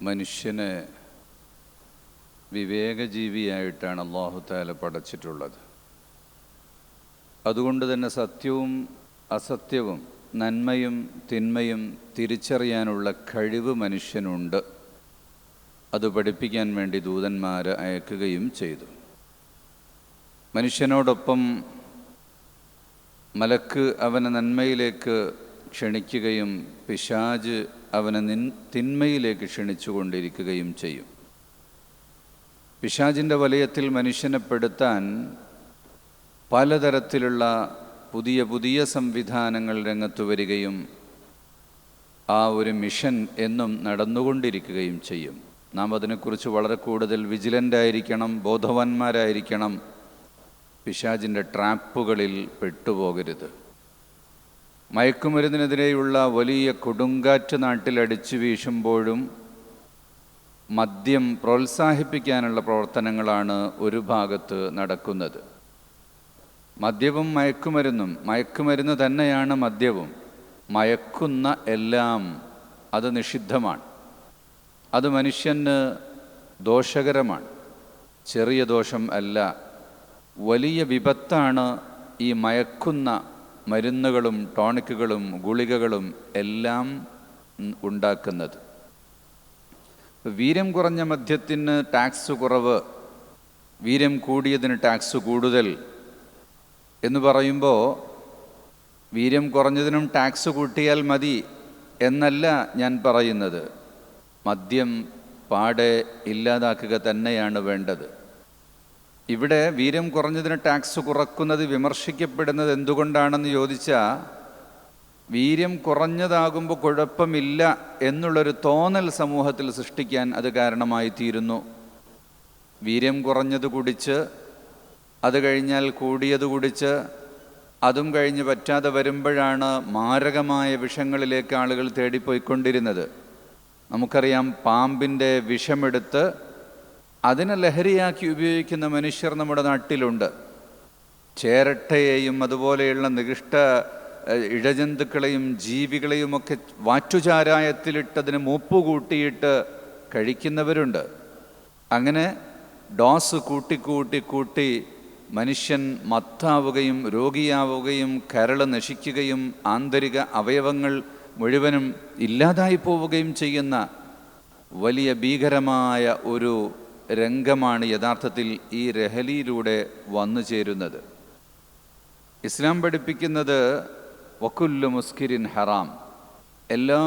മനുഷ്യനെ വിവേകജീവിയായിട്ടാണ് അല്ലാഹു തആല പടച്ചിട്ടുള്ളത്. അതുകൊണ്ട് തന്നെ സത്യവും അസത്യവും നന്മയും തിന്മയും തിരിച്ചറിയാനുള്ള കഴിവ് മനുഷ്യനുണ്ട്. അത് പഠിപ്പിക്കാൻ വേണ്ടി ദൂതന്മാരെ അയക്കുകയും ചെയ്തു. മനുഷ്യനോടൊപ്പം മലക്ക് അവനെ നന്മയിലേക്ക് ക്ഷണിക്കുകയും പിശാച് അവനെ തിന്മയിലേക്ക് ക്ഷണിച്ചുകൊണ്ടിരിക്കുകയും ചെയ്യും. പിശാചിൻ്റെ വലയത്തിൽ മനുഷ്യനെ പെടുത്താൻ പലതരത്തിലുള്ള പുതിയ പുതിയ സംവിധാനങ്ങൾ രംഗത്ത് വരികയും ആ ഒരു മിഷൻ എന്നും നടന്നുകൊണ്ടിരിക്കുകയും ചെയ്യും. നാം അതിനെക്കുറിച്ച് വളരെ കൂടുതൽ വിജിലൻ്റായിരിക്കണം, ബോധവാന്മാരായിരിക്കണം. പിശാചിൻ്റെ ട്രാപ്പുകളിൽ പെട്ടുപോകരുത്. മയക്കുമരുന്നിനെതിരെയുള്ള വലിയ കൊടുങ്കാറ്റ് നാട്ടിലടിച്ചു വീശുമ്പോഴും മദ്യം പ്രോത്സാഹിപ്പിക്കാനുള്ള പ്രവർത്തനങ്ങളാണ് ഒരു ഭാഗത്ത് നടക്കുന്നത്. മദ്യവും മയക്കുമരുന്ന് തന്നെയാണ് മദ്യവും. മയക്കുന്ന എല്ലാം അത് നിഷിദ്ധമാണ്. അത് മനുഷ്യന് ദോഷകരമാണ്. ചെറിയ ദോഷം അല്ല, വലിയ വിപത്താണ് ഈ മയക്കുന്ന മരുന്നുകളും ടോണിക്കുകളും ഗുളികകളും എല്ലാം ഉണ്ടാക്കുന്നത്. വീര്യം കുറഞ്ഞ മദ്യത്തിന് ടാക്സ് കുറവ്, വീര്യം കൂടിയതിന് ടാക്സ് കൂടുതൽ എന്ന് പറയുമ്പോൾ വീര്യം കുറഞ്ഞതിനും ടാക്സ് കൂട്ടിയാൽ മതി എന്നല്ല ഞാൻ പറയുന്നത്. മദ്യം പാടെ ഇല്ലാതാക്കുക തന്നെയാണ് വേണ്ടത്. ഇവിടെ വീര്യം കുറഞ്ഞതിന് ടാക്സ് കുറക്കുന്നത് വിമർശിക്കപ്പെടുന്നത് എന്തുകൊണ്ടാണെന്ന് ചോദിച്ചാൽ, വീര്യം കുറഞ്ഞതാകുമ്പോൾ കുഴപ്പമില്ല എന്നുള്ളൊരു തോന്നൽ സമൂഹത്തിൽ സൃഷ്ടിക്കാൻ അത് കാരണമായി തീരുന്നു. വീര്യം കുറഞ്ഞത് കുടിച്ച്, അത് കഴിഞ്ഞാൽ കൂടിയത് കുടിച്ച്, അതും കഴിഞ്ഞ് പറ്റാതെ വരുമ്പോഴാണ് മാരകമായ വിഷങ്ങളിലേക്ക് ആളുകൾ തേടിപ്പോയിക്കൊണ്ടിരുന്നത്. നമുക്കറിയാം, പാമ്പിൻ്റെ വിഷമെടുത്ത് അതിനെ ലഹരിയാക്കി ഉപയോഗിക്കുന്ന മനുഷ്യർ നമ്മുടെ നാട്ടിലുണ്ട്. ചേരട്ടയെയും അതുപോലെയുള്ള നികൃഷ്ട ഇഴജന്തുക്കളെയും ജീവികളെയുമൊക്കെ വാറ്റുചാരായത്തിലിട്ടതിന് മൂപ്പ് കൂട്ടിയിട്ട് കഴിക്കുന്നവരുണ്ട്. അങ്ങനെ ഡോസ് കൂട്ടി മനുഷ്യൻ മത്താവുകയും രോഗിയാവുകയും കരൾ നശിക്കുകയും ആന്തരിക അവയവങ്ങൾ മുഴുവനും ഇല്ലാതായി പോവുകയും ചെയ്യുന്ന വലിയ ഭീകരമായ ഒരു രംഗമാണ് യഥാർത്ഥത്തിൽ ഈ ലഹരിയിലൂടെ വന്നു ചേരുന്നത്. ഇസ്ലാം പഠിപ്പിക്കുന്നത് വകുല്ലു മുസ്കിരിൻ ഹറാം, എല്ലാ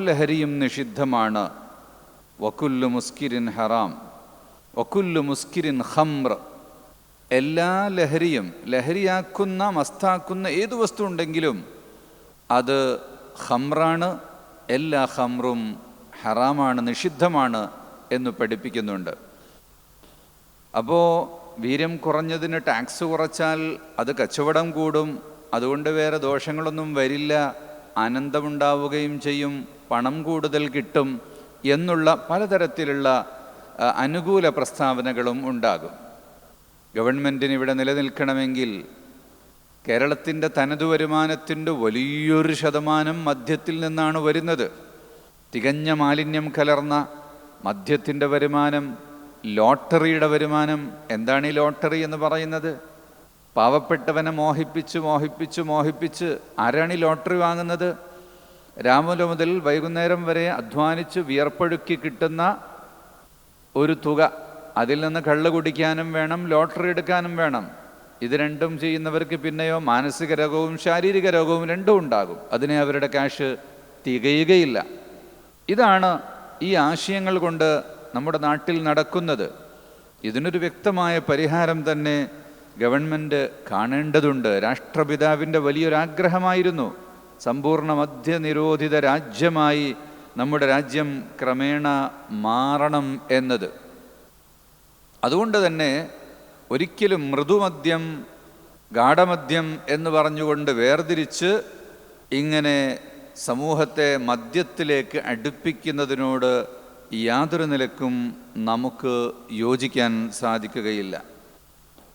ലഹരിയും നിഷിദ്ധമാണ്. വകുല്ലു മുസ്കിരിൻ ഹറാം, വകുല്ലു മുസ്കിരിൻ ഖംർ, എല്ലാ ലഹരിയും, ലഹരിയാക്കുന്ന മസ്താക്കുന്ന ഏതു വസ്തു ഉണ്ടെങ്കിലും അത് ഖംറാണ്. എല്ലാ ഖംറും ഹറാമാണ്, നിഷിദ്ധമാണ് എന്ന് പഠിപ്പിക്കുന്നുണ്ട്. അപ്പോൾ വീര്യം കുറഞ്ഞതിന് ടാക്സ് കുറച്ചാൽ അത് കച്ചവടം കൂടും, അതുകൊണ്ട് വേറെ ദോഷങ്ങളൊന്നും വരില്ല, ആനന്ദമുണ്ടാവുകയും ചെയ്യും, പണം കൂടുതൽ കിട്ടും എന്നുള്ള പലതരത്തിലുള്ള അനുകൂല പ്രസ്താവനകളും ഉണ്ടാകും. ഗവൺമെൻറ്റിന് ഇവിടെ നിലനിൽക്കണമെങ്കിൽ കേരളത്തിൻ്റെ തനതു വരുമാനത്തിൻ്റെ വലിയൊരു ശതമാനം മദ്യത്തിൽ നിന്നാണ് വരുന്നത്. തികഞ്ഞ മാലിന്യം കലർന്ന മദ്യത്തിൻ്റെ വരുമാനം, ലോട്ടറിയുടെ വരുമാനം. എന്താണ് ഈ ലോട്ടറി എന്ന് പറയുന്നത്? പാവപ്പെട്ടവനെ മോഹിപ്പിച്ച് ആരാണ് ഈ ലോട്ടറി വാങ്ങുന്നത്? രാവിലെ മുതൽ വൈകുന്നേരം വരെ അധ്വാനിച്ച് വിയർപ്പൊഴുക്കി കിട്ടുന്ന ഒരു തുക, അതിൽ നിന്ന് കള്ള് കുടിക്കാനും വേണം, ലോട്ടറി എടുക്കാനും വേണം. ഇത് രണ്ടും ചെയ്യുന്നവർക്ക് പിന്നെയോ മാനസിക രോഗവും ശാരീരിക രോഗവും രണ്ടും ഉണ്ടാകും. അതിനെ അവരുടെ ക്യാഷ് തികയുകയില്ല. ഇതാണ് ഈ ആശയങ്ങൾ കൊണ്ട് നമ്മുടെ നാട്ടിൽ നടക്കുന്നത്. ഇതിനൊരു വ്യക്തമായ പരിഹാരം തന്നെ ഗവൺമെൻറ് കാണേണ്ടതുണ്ട്. രാഷ്ട്രപിതാവിൻ്റെ വലിയൊരാഗ്രഹമായിരുന്നു സമ്പൂർണ്ണ മദ്യനിരോധിത രാജ്യമായി നമ്മുടെ രാജ്യം ക്രമേണ മാറണം എന്നത്. അതുകൊണ്ട് തന്നെ ഒരിക്കലും മൃദുമദ്യം ഗാഢമദ്യം എന്ന് പറഞ്ഞുകൊണ്ട് വേർതിരിച്ച് ഇങ്ങനെ സമൂഹത്തെ മദ്യത്തിലേക്ക് അടുപ്പിക്കുന്നതിനോട് യാതൊരു നിലക്കും നമുക്ക് യോജിക്കാൻ സാധിക്കുകയില്ല.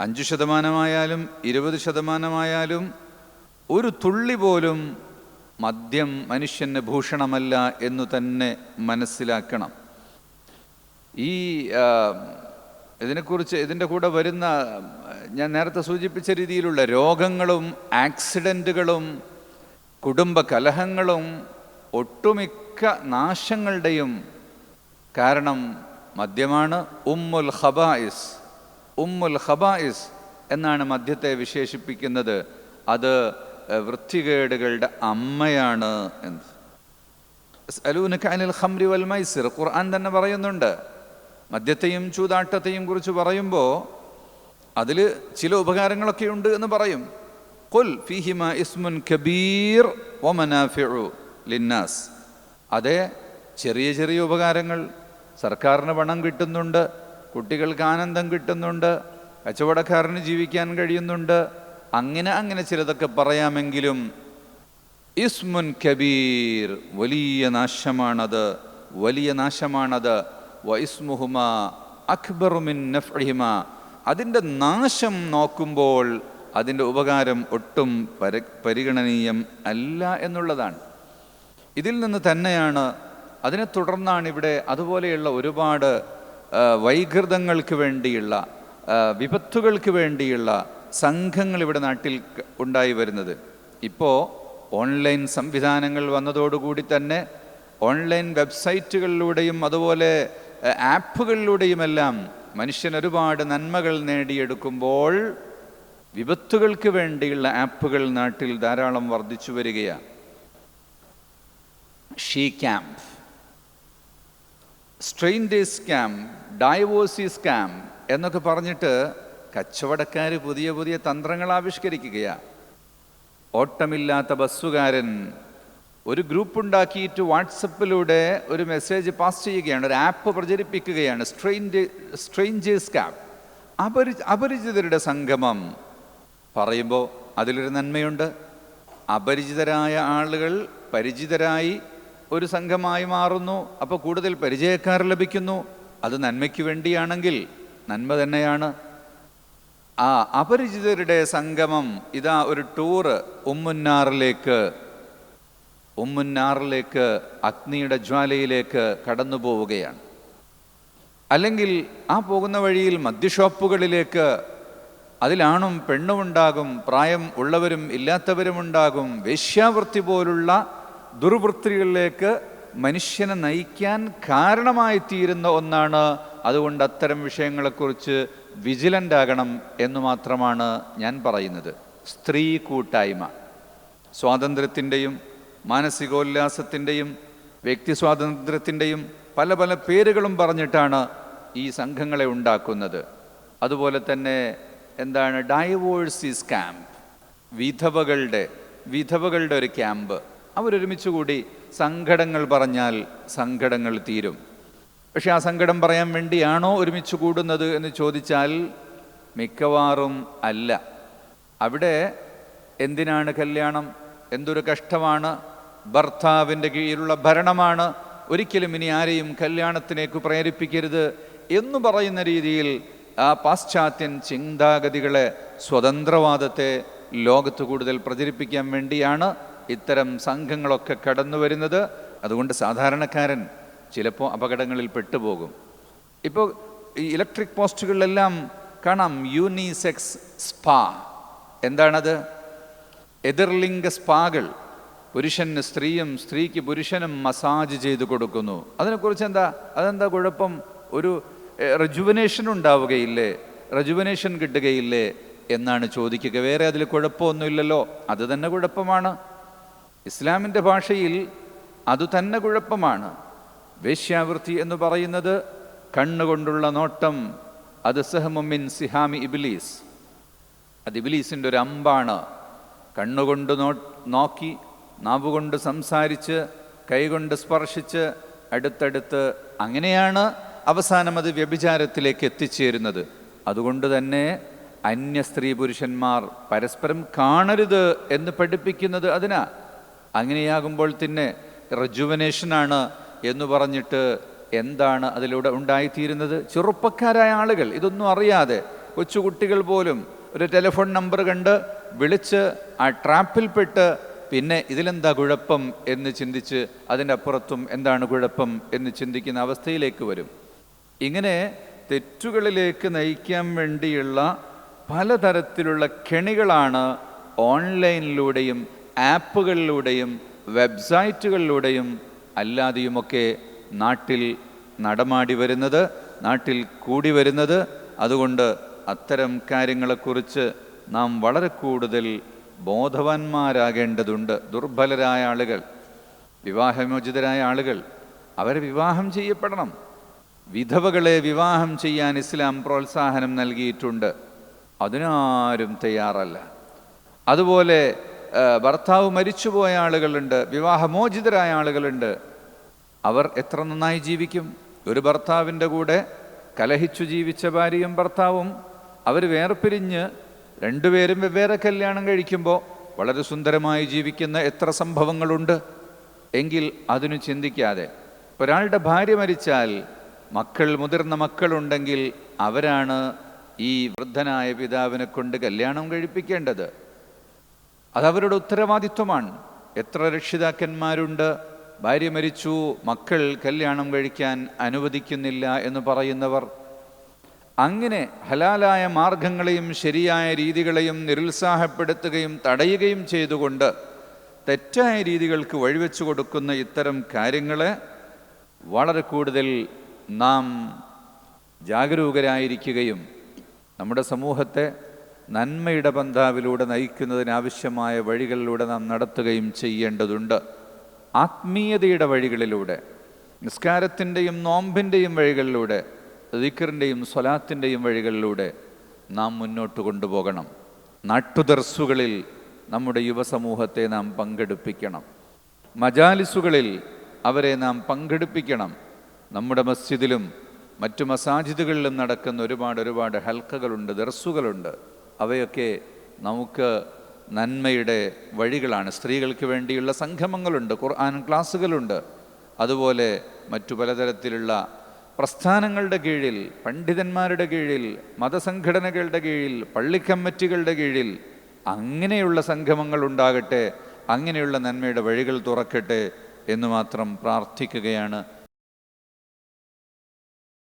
5% 20% ഒരു തുള്ളി പോലും മദ്യം മനുഷ്യന് ഭൂഷണമല്ല എന്നു തന്നെ മനസ്സിലാക്കണം. ഈ ഇതിനെക്കുറിച്ച് ഇതിൻ്റെ കൂടെ വരുന്ന ഞാൻ നേരത്തെ സൂചിപ്പിച്ച രീതിയിലുള്ള രോഗങ്ങളും ആക്സിഡൻറ്റുകളും കുടുംബ കലഹങ്ങളും ഒട്ടുമിക്ക നാശങ്ങളുടെയും കാരണം മദ്യമാണ്. ഉമ്മുൽ ഖബായിസ് എന്നാണ് മദ്യത്തെ വിശേഷിപ്പിക്കുന്നത്. അത് വൃത്തികേടുകളുടെ അമ്മയാണ് എന്ന്. യസ്അലൂനക അനിൽ ഖംരി വൽ മൈസിർ, ഖുർആൻ തന്നെ പറയുന്നുണ്ട്. മദ്യത്തെയും ചൂതാട്ടത്തെയും കുറിച്ച് പറയുമ്പോൾ അതിൽ ചില ഉപകാരങ്ങളൊക്കെ ഉണ്ട് എന്ന് പറയും. ഖുൽ ഫീഹിമ ഇസ്മുൻ കബീർ വമനാഫിഉ ലിന്നാസ്. അതേ, ചെറിയ ചെറിയ ഉപകാരങ്ങൾ. സർക്കാരിന് പണം കിട്ടുന്നുണ്ട്, കുട്ടികൾക്ക് ആനന്ദം കിട്ടുന്നുണ്ട്, കച്ചവടക്കാരന് ജീവിക്കാൻ കഴിയുന്നുണ്ട്, അങ്ങനെ ചിലതൊക്കെ പറയാമെങ്കിലും ഇസ്മുൻ കബീർ, വലിയ നാശമാണത്. വ ഇസ്മുഹുമ അക്ബറു മിൻ നഫ്ഇഹിമ, അതിൻ്റെ നാശം നോക്കുമ്പോൾ അതിൻ്റെ ഉപകാരം ഒട്ടും പരിഗണനീയം അല്ല എന്നുള്ളതാണ്. ഇതിൽ നിന്ന് തന്നെയാണ്, അതിനെ തുടർന്നാണ് ഇവിടെ അതുപോലെയുള്ള ഒരുപാട് വൈകൃതങ്ങൾക്ക് വേണ്ടിയുള്ള, വിപത്തുകൾക്ക് വേണ്ടിയുള്ള സംഘങ്ങൾ ഇവിടെ നാട്ടിൽ ഉണ്ടായി വരുന്നത്. ഇപ്പോൾ ഓൺലൈൻ സംവിധാനങ്ങൾ വന്നതോടുകൂടി തന്നെ ഓൺലൈൻ വെബ്സൈറ്റുകളിലൂടെയും അതുപോലെ ആപ്പുകളിലൂടെയുമെല്ലാം മനുഷ്യൻ ഒരുപാട് നന്മകൾ നേടിയെടുക്കുമ്പോൾ വിപത്തുകൾക്ക് വേണ്ടിയുള്ള ആപ്പുകൾ നാട്ടിൽ ധാരാളം വർദ്ധിച്ചു വരികയാണ്. ഷീ ക്യാമ്പ്, സ്ട്രെയിൻഡേഴ്സ് ക്യാമ്പ്, ഡൈവോഴ്സി സ്കാം എന്നൊക്കെ പറഞ്ഞിട്ട് കച്ചവടക്കാർ പുതിയ പുതിയ തന്ത്രങ്ങൾ ആവിഷ്കരിക്കുകയാണ്. ഓട്ടമില്ലാത്ത ബസ്സുകാരൻ ഒരു ഗ്രൂപ്പ് ഉണ്ടാക്കിയിട്ട് വാട്സപ്പിലൂടെ ഒരു മെസ്സേജ് പാസ് ചെയ്യുകയാണ്, ഒരു ആപ്പ് പ്രചരിപ്പിക്കുകയാണ്. സ്ട്രെയിൻജേഴ്സ് ക്യാമ്പ്, അപരിചിതരുടെ സംഗമം പറയുമ്പോൾ അതിലൊരു നന്മയുണ്ട്. അപരിചിതരായ ആളുകൾ പരിചിതരായി ഒരു സംഘമായി മാറുന്നു, അപ്പോൾ കൂടുതൽ പരിചയക്കാർ ലഭിക്കുന്നു. അത് നന്മയ്ക്ക് വേണ്ടിയാണെങ്കിൽ നന്മ തന്നെയാണ്. ആ അപരിചിതരുടെ സംഗമം, ഇതാ ഒരു ടൂറ് ഉമ്മുന്നാറിലേക്ക് അഗ്നിയുടെ ജ്വാലയിലേക്ക് കടന്നു പോവുകയാണ്. അല്ലെങ്കിൽ ആ പോകുന്ന വഴിയിൽ മദ്യഷോപ്പുകളിലേക്ക്, അതിലാണും പെണ്ണുമുണ്ടാകും, പ്രായം ഉള്ളവരും ഇല്ലാത്തവരുമുണ്ടാകും. വേശ്യാവൃത്തി പോലുള്ള ദുർവൃത്തികളിലേക്ക് മനുഷ്യനെ നയിക്കാൻ കാരണമായി തീരുന്ന ഒന്നാണ്. അതുകൊണ്ട് അത്തരം വിഷയങ്ങളെക്കുറിച്ച് വിജിലൻ്റ് ആകണം എന്ന് മാത്രമാണ് ഞാൻ പറയുന്നത്. സ്ത്രീ കൂട്ടായ്മ, സ്വാതന്ത്ര്യത്തിൻ്റെയും മാനസികോല്ലാസത്തിൻ്റെയും വ്യക്തി സ്വാതന്ത്ര്യത്തിൻ്റെയും പല പല പേരുകളും പറഞ്ഞിട്ടാണ് ഈ സംഘങ്ങളെ ഉണ്ടാക്കുന്നത്. അതുപോലെ തന്നെ എന്താണ് ഡൈവോഴ്സീസ് ക്യാമ്പ്, വിധവകളുടെ ഒരു ക്യാമ്പ്. അവരൊരുമിച്ച് കൂടി സങ്കടങ്ങൾ പറഞ്ഞാൽ സങ്കടങ്ങൾ തീരും. പക്ഷെ ആ സങ്കടം പറയാൻ വേണ്ടിയാണോ ഒരുമിച്ച് കൂടുന്നത് എന്ന് ചോദിച്ചാൽ മിക്കവാറും അല്ല. അവിടെ എന്തിനാണ് കല്യാണം? എന്തൊരു കഷ്ടമാണ്, ഭർത്താവിൻ്റെ കീഴിലുള്ള ഭരണമാണ്, ഒരിക്കലും ഇനി ആരെയും കല്യാണത്തിലേക്ക് പ്രേരിപ്പിക്കരുത് എന്ന് പറയുന്ന രീതിയിൽ ആ പാശ്ചാത്യൻ ചിന്താഗതികളെ, സ്വതന്ത്രവാദത്തെ ലോകത്ത് കൂടുതൽ പ്രചരിപ്പിക്കാൻ വേണ്ടിയാണ് ഇത്തരം സംഘങ്ങളൊക്കെ കടന്നു വരുന്നത്. അതുകൊണ്ട് സാധാരണക്കാരൻ ചിലപ്പോൾ അപകടങ്ങളിൽ പെട്ടുപോകും. ഇപ്പോൾ ഈ ഇലക്ട്രിക് പോസ്റ്റുകളിലെല്ലാം കാണാം യൂണിസെക്സ് സ്പാ. എന്താണത്? എതിർലിംഗ സ്പാകൾ. പുരുഷന് സ്ത്രീയും സ്ത്രീക്ക് പുരുഷനും മസാജ് ചെയ്ത് കൊടുക്കുന്നു. അതിനെക്കുറിച്ച് അതെന്താ കുഴപ്പം? ഒരു റെജുവനേഷൻ ഉണ്ടാവുകയില്ലേ, റെജുവനേഷൻ കിട്ടുകയില്ലേ എന്നാണ് ചോദിക്കുക. വേറെ അതിൽ കുഴപ്പമൊന്നുമില്ലല്ലോ. അത് തന്നെ കുഴപ്പമാണ്. ഇസ്ലാമിൻ്റെ ഭാഷയിൽ അതുതന്നെ കുഴപ്പമാണ്. വേശ്യാവൃത്തി എന്ന് പറയുന്നത് കണ്ണുകൊണ്ടുള്ള നോട്ടം, അത് സഹമുമിൻ സിഹാമി ഇബ്ലീസ്, അത് ഇബ്ലീസിൻ്റെ ഒരു അമ്പാണ്. കണ്ണുകൊണ്ട് നോക്കി, നാവുകൊണ്ട് സംസാരിച്ച്, കൈകൊണ്ട് സ്പർശിച്ച്, അടുത്തടുത്ത്, അങ്ങനെയാണ് അവസാനം അത് വ്യഭിചാരത്തിലേക്ക് എത്തിച്ചേരുന്നത്. അതുകൊണ്ട് തന്നെ അന്യ സ്ത്രീ പുരുഷന്മാർ പരസ്പരം കാണരുത് എന്ന് പഠിപ്പിക്കുന്നത് അതിനാ. അങ്ങനെയാകുമ്പോൾ തന്നെ റെജുവനേഷനാണ് എന്ന് പറഞ്ഞിട്ട് എന്താണ് അതിലൂടെ ഉണ്ടായിത്തീരുന്നത്? ചെറുപ്പക്കാരായ ആളുകൾ, ഇതൊന്നും അറിയാതെ കൊച്ചുകുട്ടികൾ പോലും ഒരു ടെലിഫോൺ നമ്പർ കണ്ട് വിളിച്ച് ആ ട്രാപ്പിൽപ്പെട്ട് പിന്നെ ഇതിലെന്താ കുഴപ്പം എന്ന് ചിന്തിച്ച് അതിൻ്റെ അപ്പുറത്തും എന്താണ് കുഴപ്പം എന്ന് ചിന്തിക്കുന്ന അവസ്ഥയിലേക്ക് വരും. ഇങ്ങനെ തെറ്റുകളിലേക്ക് നയിക്കാൻ വേണ്ടിയുള്ള പലതരത്തിലുള്ള കെണികളാണ് ഓൺലൈനിലൂടെയും ആപ്പുകളിലൂടെയും വെബ്സൈറ്റുകളിലൂടെയും അല്ലാതെയുമൊക്കെ നാട്ടിൽ നടമാടി വരുന്നത്, നാട്ടിൽ കൂടി വരുന്നത്. അതുകൊണ്ട് അത്തരം കാര്യങ്ങളെക്കുറിച്ച് നാം വളരെ കൂടുതൽ ബോധവാന്മാരാകേണ്ടതുണ്ട്. ദുർബലരായ ആളുകൾ, വിവാഹമോചിതരായ ആളുകൾ, അവരെ വിവാഹം ചെയ്യപ്പെടണം. വിധവകളെ വിവാഹം ചെയ്യാൻ ഇസ്ലാം പ്രോത്സാഹനം നൽകിയിട്ടുണ്ട്. അതിനാരും തയ്യാറല്ല. അതുപോലെ ഭർത്താവ് മരിച്ചുപോയ ആളുകളുണ്ട്, വിവാഹമോചിതരായ ആളുകളുണ്ട്. അവർ എത്ര നന്നായി ജീവിക്കും? ഒരു ഭർത്താവിൻ്റെ കൂടെ കലഹിച്ചു ജീവിച്ച ഭാര്യയും ഭർത്താവും അവർ വേർപിരിഞ്ഞ് രണ്ടുപേരും വെവ്വേറെ കല്യാണം കഴിക്കുമ്പോൾ വളരെ സുന്ദരമായി ജീവിക്കുന്ന എത്ര സംഭവങ്ങളുണ്ട്. എങ്കിൽ അതിനു ചിന്തിക്കാതെ ഒരാളുടെ ഭാര്യ മരിച്ചാൽ മുതിർന്ന മക്കളുണ്ടെങ്കിൽ അവരാണ് ഈ വൃദ്ധനായ പിതാവിനെ കൊണ്ട് കല്യാണം കഴിപ്പിക്കേണ്ടത്. അതവരുടെ ഉത്തരവാദിത്വമാണ്. എത്ര രക്ഷിതാക്കന്മാരുണ്ട് ഭാര്യ മരിച്ചു, മക്കൾ കല്യാണം കഴിക്കാൻ അനുവദിക്കുന്നില്ല എന്ന് പറയുന്നവർ. അങ്ങനെ ഹലാലായ മാർഗങ്ങളെയും ശരിയായ രീതികളെയും നിരുത്സാഹപ്പെടുത്തുകയും തടയുകയും ചെയ്തുകൊണ്ട് തെറ്റായ രീതികൾക്ക് വഴിവെച്ചു കൊടുക്കുന്ന ഇത്തരം കാര്യങ്ങളെ വളരെ കൂടുതൽ നാം ജാഗരൂകരായിരിക്കുകയും നമ്മുടെ സമൂഹത്തെ നന്മയുടെ പന്ഥാവിലൂടെ നയിക്കുന്നതിനാവശ്യമായ വഴികളിലൂടെ നാം നടത്തുകയും ചെയ്യേണ്ടതുണ്ട്. ആത്മീയതയുടെ വഴികളിലൂടെ, നിസ്കാരത്തിൻ്റെയും നോമ്പിൻ്റെയും വഴികളിലൂടെ, ദിക്റിൻ്റെയും സ്വലാത്തിൻ്റെയും വഴികളിലൂടെ നാം മുന്നോട്ട് കൊണ്ടുപോകണം. നാട്ടുദർസുകളിൽ നമ്മുടെ യുവസമൂഹത്തെ നാം പങ്കെടുപ്പിക്കണം. മജാലിസുകളിൽ അവരെ നാം പങ്കെടുപ്പിക്കണം. നമ്മുടെ മസ്ജിദിലും മറ്റു മസാജിദുകളിലും നടക്കുന്ന ഒരുപാട് ഹൽക്കകളുണ്ട്, ദർസുകളുണ്ട്. അവയൊക്കെ നമുക്ക് നന്മയുടെ വഴികളാണ്. സ്ത്രീകൾക്ക് വേണ്ടിയുള്ള സംഗമങ്ങളുണ്ട്, ഖുർആൻ ക്ലാസ്സുകളുണ്ട്. അതുപോലെ മറ്റു പലതരത്തിലുള്ള പ്രസ്ഥാനങ്ങളുടെ കീഴിൽ, പണ്ഡിതന്മാരുടെ കീഴിൽ, മതസംഘടനകളുടെ കീഴിൽ, പള്ളിക്കമ്മിറ്റികളുടെ കീഴിൽ അങ്ങനെയുള്ള സംഗമങ്ങൾ ഉണ്ടാകട്ടെ. അങ്ങനെയുള്ള നന്മയുടെ വഴികൾ തുറക്കട്ടെ എന്ന് മാത്രം പ്രാർത്ഥിക്കുകയാണ്.